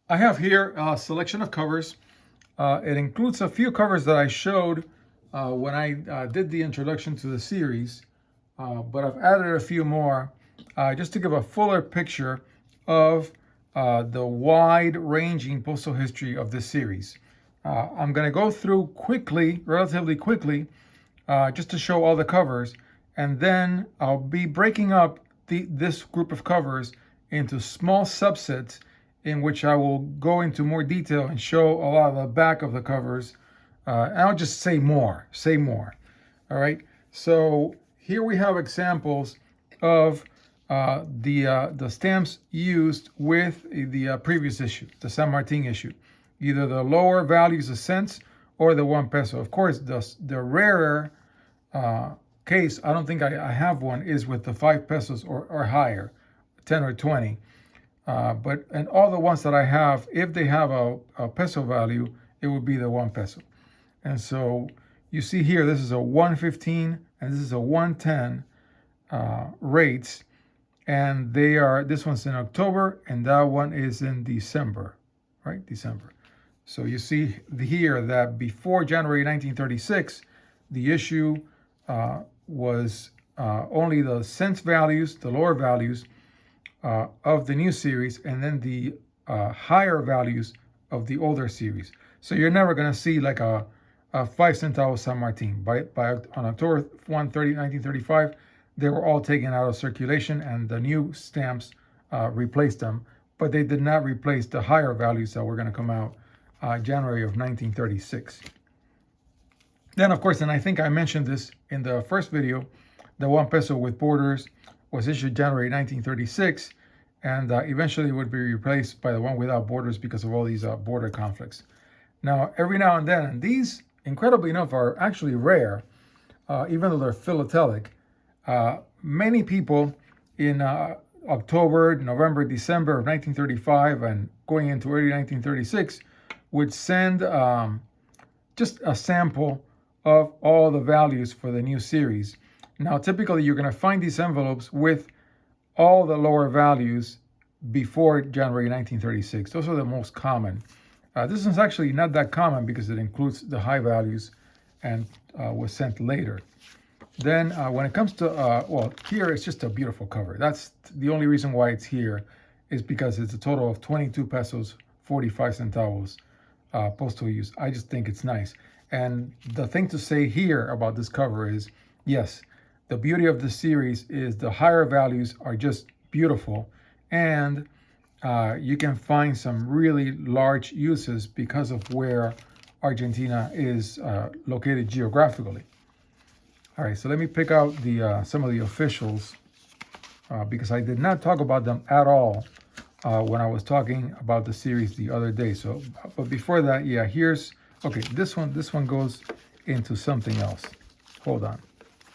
I have here a selection of covers. It includes a few covers that I showed when I did the introduction to the series, but I've added a few more just to give a fuller picture of the wide-ranging postal history of this series. I'm going to go through quickly, relatively quickly, just to show all the covers, and then I'll be breaking up this group of covers into small subsets in which I will go into more detail and show a lot of the back of the covers. And I'll just say more. All right. So here we have examples of the stamps used with the previous issue, the San Martin issue, either the lower values of cents or the 1 peso. Of course, the rarer case, I don't think I have one, is with the 5 pesos or higher, 10 or 20. And all the ones that I have, if they have a peso value, it would be the 1 peso. And so you see here, this is a 115 and this is a 110 rates. And this one's in October and that one is in December, right? December. So you see here that before January 1936, the issue was only the cents values, the lower values, of the new series, and then the higher values of the older series. So you're never going to see like a 5 centavo San Martin. On October 1, 1935, they were all taken out of circulation and the new stamps replaced them, but they did not replace the higher values that were going to come out January of 1936. Then, of course, and I think I mentioned this in the first video, the 1 peso with borders was issued January 1936, and eventually would be replaced by the one without borders because of all these border conflicts. Now, every now and then, and these, incredibly enough, are actually rare, even though they're philatelic. Many people in October, November, December of 1935 and going into early 1936 would send just a sample of all the values for the new series. Now, typically, you're going to find these envelopes with all the lower values before January 1936. Those are the most common. This one's actually not that common because it includes the high values and was sent later. Then when it comes to, well, here it's just a beautiful cover. That's the only reason why it's here is because it's a total of 22 pesos, 45 centavos postal use. I just think it's nice. And the thing to say here about this cover is, yes, the beauty of the series is the higher values are just beautiful, and you can find some really large uses because of where Argentina is located geographically. All right, so let me pick out some of the officials because I did not talk about them at all when I was talking about the series the other day. So, but before that, yeah, okay, this one goes into something else. Hold on.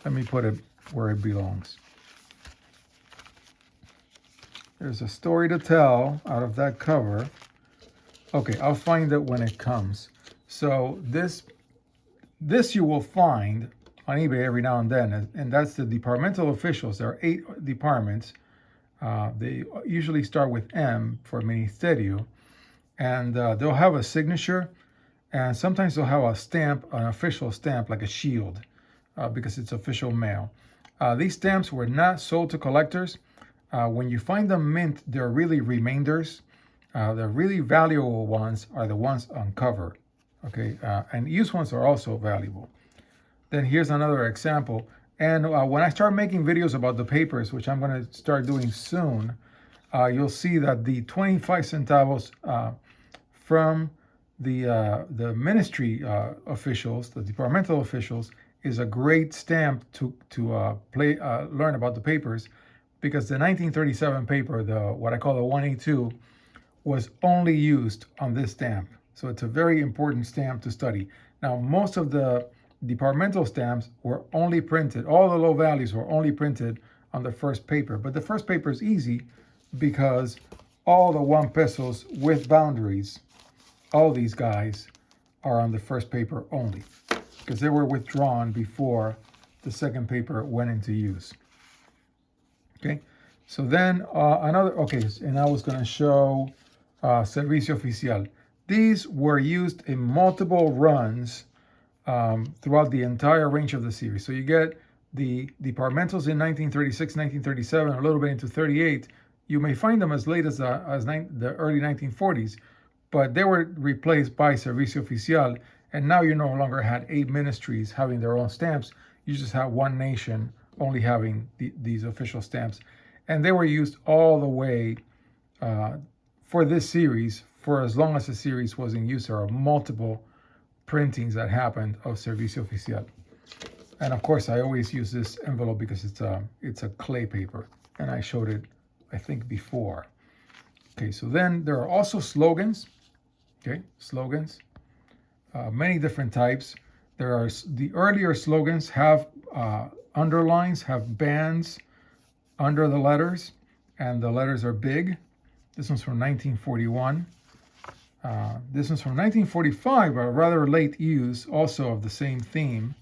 Let me put it where it belongs. There's a story to tell out of that cover. Okay, I'll find it when it comes. So this you will find on eBay every now and then, and that's the departmental officials. There are 8 departments. They usually start with M for Ministerio, and they'll have a signature, and sometimes they'll have a stamp, an official stamp, like a shield, because it's official mail. These stamps were not sold to collectors. When you find them mint, they're really remainders. The really valuable ones are the ones on cover, okay? And used ones are also valuable. Then here's another example. And when I start making videos about the papers, which I'm going to start doing soon, you'll see that the 25 centavos from the ministry officials, the departmental officials, is a great stamp to learn about the papers, because the 1937 paper, what I call the 182, was only used on this stamp. So it's a very important stamp to study. Now, most of the departmental stamps were only printed, all the low values were only printed on the first paper. But the first paper is easy because all the 1 pesos with boundaries, all these guys are on the first paper only, because they were withdrawn before the second paper went into use. Okay, so then and I was going to show Servicio Oficial. These were used in multiple runs throughout the entire range of the series. So you get the departmentals in 1936, 1937, a little bit into 38. You may find them as late as the early 1940s, but they were replaced by Servicio Oficial, and now you no longer had 8 ministries having their own stamps. You just have one nation only having these official stamps, and they were used all the way for this series for as long as the series was in use. There are multiple printings that happened of Servicio Oficial. And of course, I always use this envelope because it's a clay paper, and I showed it, I think, before. Okay, so then there are also slogans. Okay, slogans, many different types. There are the earlier slogans have underlines, have bands under the letters, and the letters are big. This one's from 1941. This one's from 1945, a rather late use also of the same theme.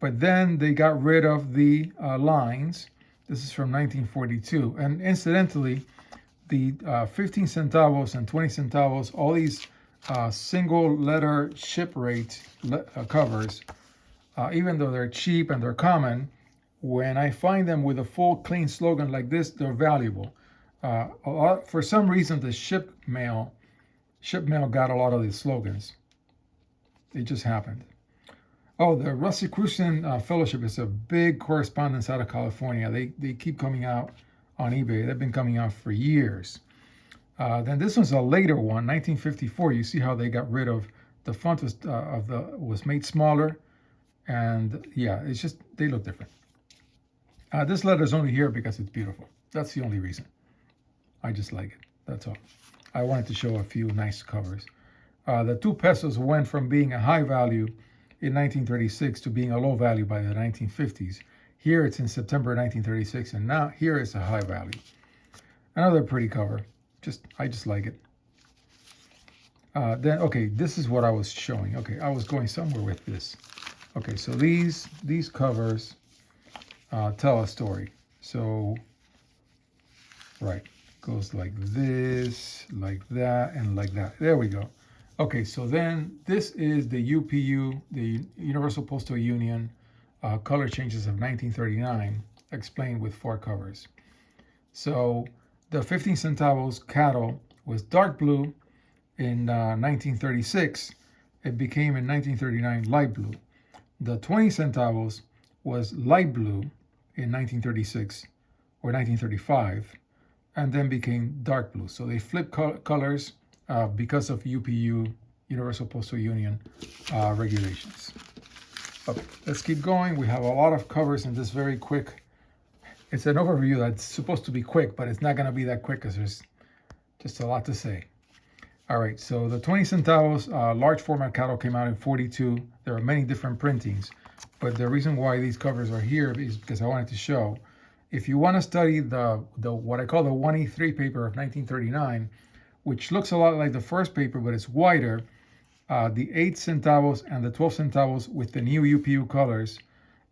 But then they got rid of the lines. This is from 1942. And incidentally, the 15 centavos and 20 centavos, all these single letter ship rate covers, even though they're cheap and they're common, when I find them with a full clean slogan like this, they're valuable. For some reason, the ship mail got a lot of these slogans. It just happened. Oh, the Rosicrucian Fellowship is a big correspondence out of California. They keep coming out on eBay. They've been coming out for years. Then this one's a later one, 1954. You see how they got rid of the font was made smaller, and yeah, it's just they look different. This letter's only here because it's beautiful. That's the only reason. I just like it. That's all. I wanted to show a few nice covers. The 2 pesos went from being a high value in 1936 to being a low value by the 1950s. Here it's in September 1936, and now here is a high value. Another pretty cover. I just like it. Then, okay, this is what I was showing. Okay, I was going somewhere with this. Okay, so these covers tell a story. So, right, goes like this, like that, and like that. There we go. Okay, so then this is the UPU, the Universal Postal Union color changes of 1939, explained with 4 covers. So the 15 centavos cattle was dark blue in 1936. It became in 1939 light blue. The 20 centavos was light blue in 1936 or 1935, and then became dark blue. So they flipped colors because of UPU, Universal Postal Union regulations. Okay, let's keep going. We have a lot of covers in this very quick. It's an overview that's supposed to be quick, but it's not going to be that quick because there's just a lot to say. All right, so the 20 centavos large format cattle came out in 42. There are many different printings, but the reason why these covers are here is because I wanted to show, if you want to study the what I call the 1E3 paper of 1939, which looks a lot like the first paper, but it's wider, the 8 centavos and the 12 centavos with the new UPU colors,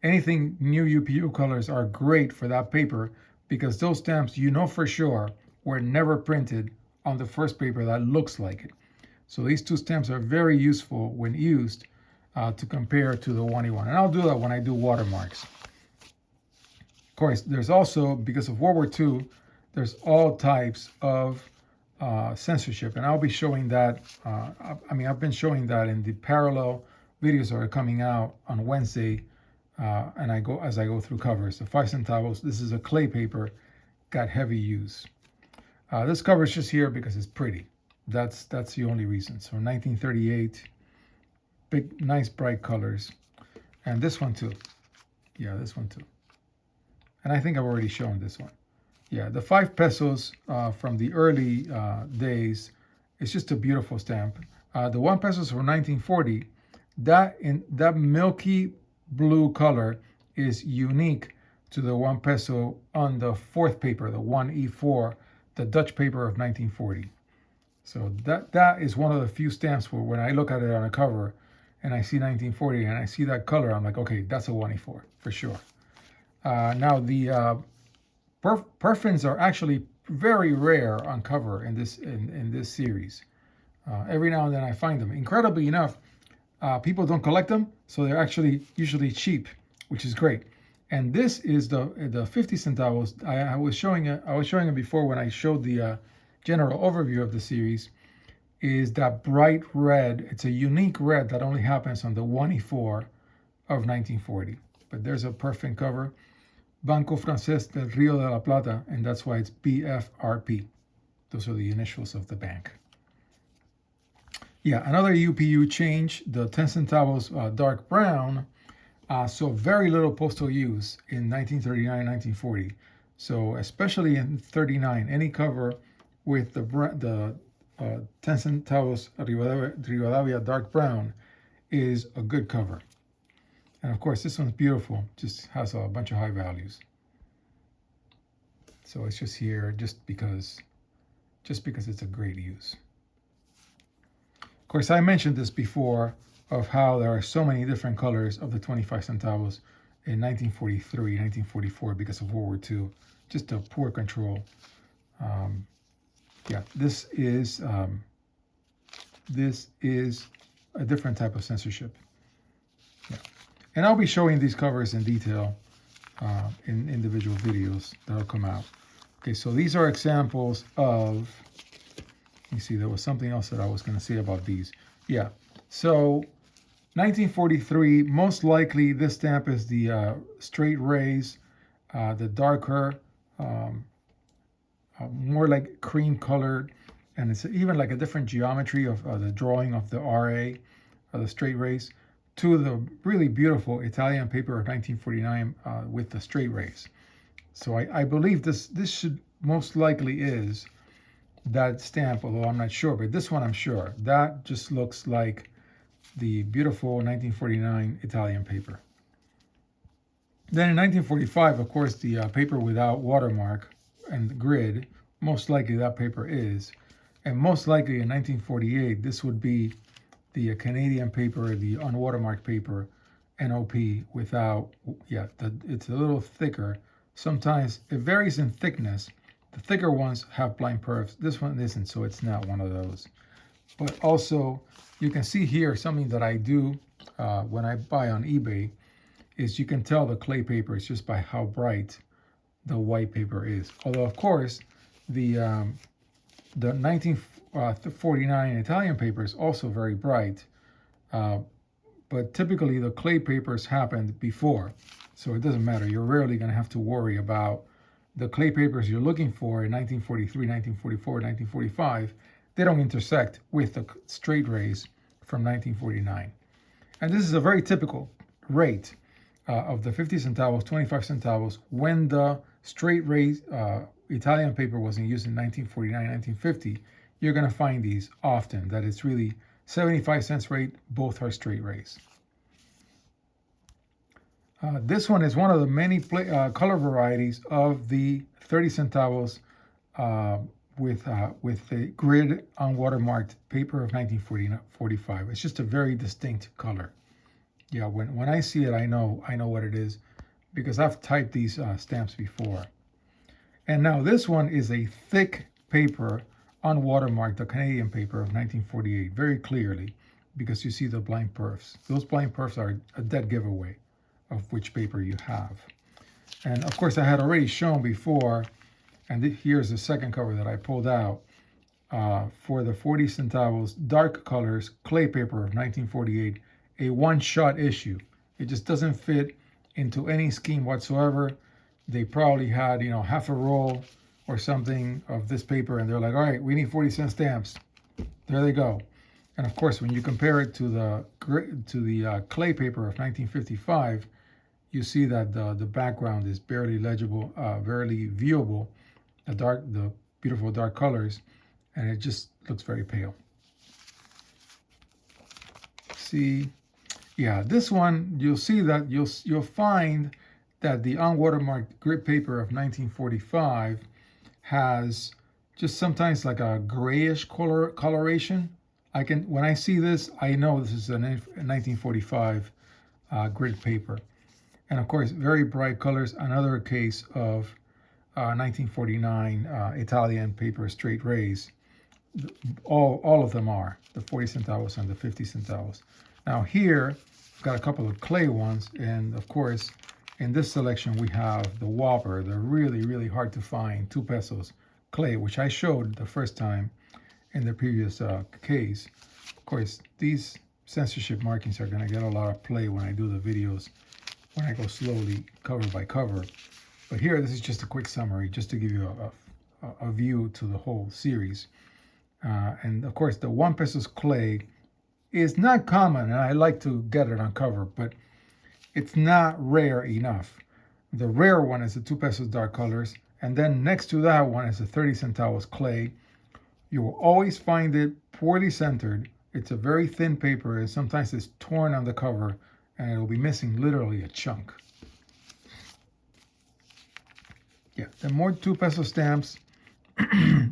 anything new UPU colors are great for that paper because those stamps, you know for sure, were never printed on the first paper that looks like it. So these 2 stamps are very useful when used to compare to the 1E1. And I'll do that when I do watermarks. Of course, there's also, because of World War II, there's all types of censorship, and I'll be showing that. I've been showing that in the parallel videos that are coming out on Wednesday, and as I go through covers. The 5 centavos, this is a clay paper, got heavy use. This cover is just here because it's pretty. That's the only reason. So 1938, big, nice, bright colors, and this one too. Yeah, this one too. And I think I've already shown this one. Yeah, the 5 pesos from the early days, it's just a beautiful stamp. The 1 pesos from 1940, that milky blue color is unique to the 1 peso on the 4th paper, the 1E4, the Dutch paper of 1940. So that is one of the few stamps where when I look at it on a cover and I see 1940 and I see that color, I'm like, okay, that's a 1E4 for sure. Now the perfins are actually very rare on cover in this series. Every now and then I find them. Incredibly enough, people don't collect them, so they're actually usually cheap, which is great. And this is the 50 centavos. I was showing it before when I showed the general overview of the series. Is that bright red? It's a unique red that only happens on the 1E4 of 1940. But there's a perfect cover, Banco Francés del Rio de la Plata, and that's why it's BFRP. Those are the initials of the bank. Yeah, another UPU change, the 10 centavos dark brown. So very little postal use in 1939, 1940. So especially in 39, any cover with the 10 centavos Rivadavia dark brown is a good cover. And of course, this one's beautiful, just has a bunch of high values. So it's just here just because it's a great use. Of course, I mentioned this before of how there are so many different colors of the 25 centavos in 1943, 1944 because of World War II, just a poor control. Yeah, this is a different type of censorship. Yeah. And I'll be showing these covers in detail in individual videos that'll come out. Okay, so these are examples of, let me see, there was something else that I was going to say about these. Yeah, so 1943, most likely this stamp is the straight rays, the darker, more like cream colored, and it's even like a different geometry of the drawing of the RA, the straight rays, to the really beautiful Italian paper of 1949 with the straight rays. So I believe this should most likely is that stamp, although I'm not sure, but this one I'm sure. That just looks like the beautiful 1949 Italian paper. Then in 1945, of course, the paper without watermark and the grid, most likely that paper is. And most likely in 1948, this would be the Canadian paper, the unwatermarked paper, NOP, without, yeah, it's a little thicker. Sometimes it varies in thickness. The thicker ones have blind perfs. This one isn't, so it's not one of those. But also, you can see here something that I do when I buy on eBay is you can tell the clay paper is just by how bright the white paper is. Although, of course, the 1949 Italian paper is also very bright, but typically the clay papers happened before, so it doesn't matter. You're rarely going to have to worry about the clay papers you're looking for in 1943, 1944, 1945. They don't intersect with the straight rays from 1949. And this is a very typical rate of the 50 centavos, 25 centavos, when the straight rays Italian paper was in use in 1949, 1950, you're going to find these often, that it's really 75 cents rate, both are straight rays. This one is one of the many color varieties of the 30 centavos with the grid unwatermarked paper of 1945. It's just a very distinct color. Yeah, when I see it, I know what it is because I've typed these stamps before. And now this one is a thick paper unwatermarked, the Canadian paper of 1948, very clearly, because you see the blind perfs. Those blind perfs are a dead giveaway of which paper you have. And of course, I had already shown before, and here's the second cover that I pulled out for the 40 centavos dark colors clay paper of 1948, a one-shot issue. It just doesn't fit into any scheme whatsoever. They probably had, half a roll or something of this paper, and they're like, all right, we need 40-cent stamps. There they go. And of course, when you compare it to the clay paper of 1955, you see that the background is barely legible, barely viewable, the beautiful dark colors, and it just looks very pale. See, yeah, this one, you'll see that you'll find that the unwatermarked grid paper of 1945 has just sometimes like a grayish coloration. When I see this, I know this is a 1945 grid paper. And of course, very bright colors. Another case of 1949 Italian paper straight rays. All of them are, the 40 centavos and the 50 centavos. Now here, I've got a couple of clay ones, and of course, in this selection we have the Whopper, the really, really hard to find 2 pesos clay, which I showed the first time in the previous case. Of course, these censorship markings are going to get a lot of play when I do the videos, when I go slowly cover by cover. But here, this is just a quick summary, just to give you a view to the whole series. And of course, the 1 pesos clay is not common, and I like to get it on cover, but it's not rare enough. The rare one is the 2 pesos dark colors, and then next to that one is the 30 centavos clay. You will always find it poorly centered. It's a very thin paper, and sometimes it's torn on the cover, and it'll be missing literally a chunk. Yeah, the more 2 peso stamps.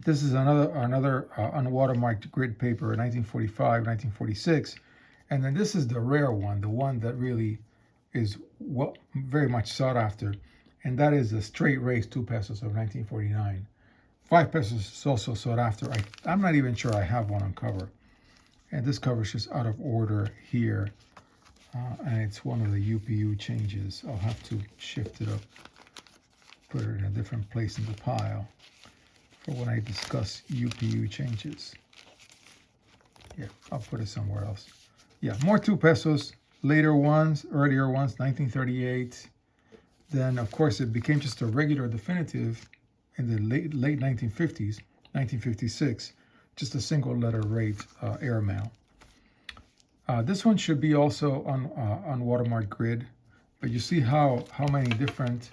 This is another unwatermarked grid paper, 1945, 1946. And then this is the rare one, the one that really is very much sought after. And that is the straight rays 2 pesos of 1949. 5 pesos is also sought after. I'm not even sure I have one on cover. And this cover is just out of order here. And it's one of the UPU changes. I'll have to shift it up, put it in a different place in the pile for when I discuss UPU changes. Yeah, I'll put it somewhere else. Yeah, more 2 pesos, later ones, earlier ones, 1938. Then, of course, it became just a regular definitive in the late 1950s, 1956, just a single letter rate airmail. This one should be also on watermark grid, but you see how many different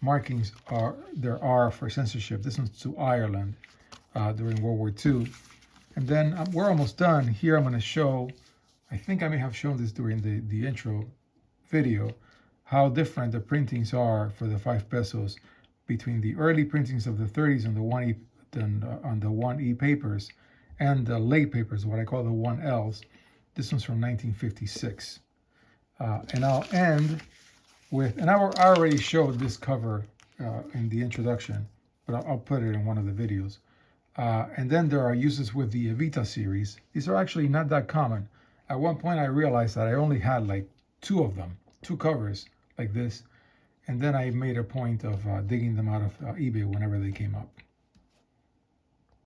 markings there are for censorship. This one's to Ireland during World War II. And then we're almost done. Here I'm going to show, I think I may have shown this during the intro video, how different the printings are for the 5 pesos between the early printings of the 30s on the 1E, on the 1E papers, and the late papers, what I call the 1Ls. This one's from 1956. And I'll end with, and I already showed this cover in the introduction, but I'll put it in one of the videos. And then there are uses with the Evita series. These are actually not that common. At one point I realized that I only had like 2 of them, 2 covers like this. And then I made a point of digging them out of eBay whenever they came up.